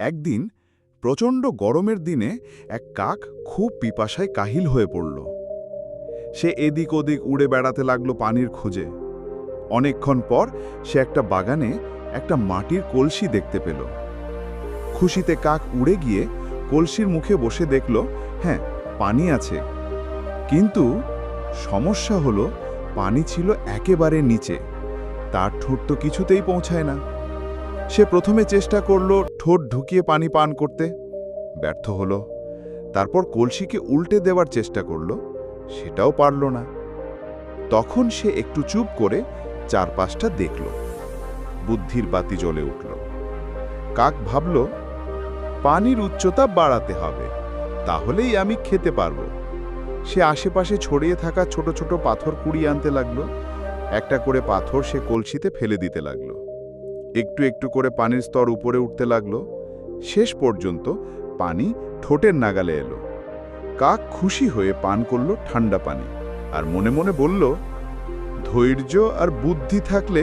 একদিন প্রচণ্ড গরমের দিনে এক কাক খুব পিপাসায় কাহিল হয়ে পড়ল। সে এদিক ওদিক উড়ে বেড়াতে লাগলো পানির খোঁজে। অনেকক্ষণ পর সে একটা বাগানে একটা মাটির কলসি দেখতে পেল। খুশিতে কাক উড়ে গিয়ে কলসির মুখে বসে দেখল, হ্যাঁ, পানি আছে। কিন্তু সমস্যা হলো, পানি ছিল একেবারে নিচে, তার ঠোঁট তো কিছুতেই পৌঁছায় না। সে প্রথমে চেষ্টা করল ঠোঁট ঢুকিয়ে পানি পান করতে, ব্যর্থ হলো। তারপর কলসিকে উল্টে দেওয়ার চেষ্টা করল, সেটাও পারল না। তখন সে একটু চুপ করে চারপাশটা দেখল। বুদ্ধির বাতি জ্বলে উঠল। কাক ভাবল, পানির উচ্চতা বাড়াতে হবে, তাহলেই আমি খেতে পারব। সে আশেপাশে ছড়িয়ে থাকা ছোট ছোট পাথর কুড়িয়ে আনতে লাগলো। একটা করে পাথর সে কলসিতে ফেলে দিতে লাগলো। একটু একটু করে পানির স্তর উপরে উঠতে লাগলো। শেষ পর্যন্ত পানি ঠোঁটের নাগালে এলো। কাক খুশি হয়ে পান করল ঠান্ডা পানি, আর মনে মনে বলল, ধৈর্য আর বুদ্ধি থাকলে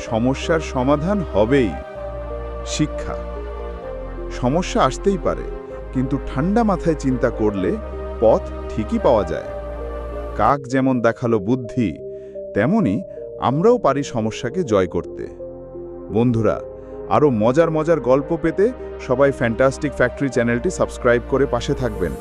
সমস্যার সমাধান হবেই। শিক্ষা: সমস্যা আসতেই পারে, কিন্তু ঠান্ডা মাথায় চিন্তা করলে পথ ঠিকই পাওয়া যায়। কাক যেমন দেখালো বুদ্ধি, তেমনি আমরাও পারি সমস্যাকে জয় করতে। বন্ধুরা, আরও মজার মজার গল্প পেতে সবাই ফ্যান্টাস্টিক ফ্যাক্টরি চ্যানেলটি সাবস্ক্রাইব করে পাশে থাকবেন।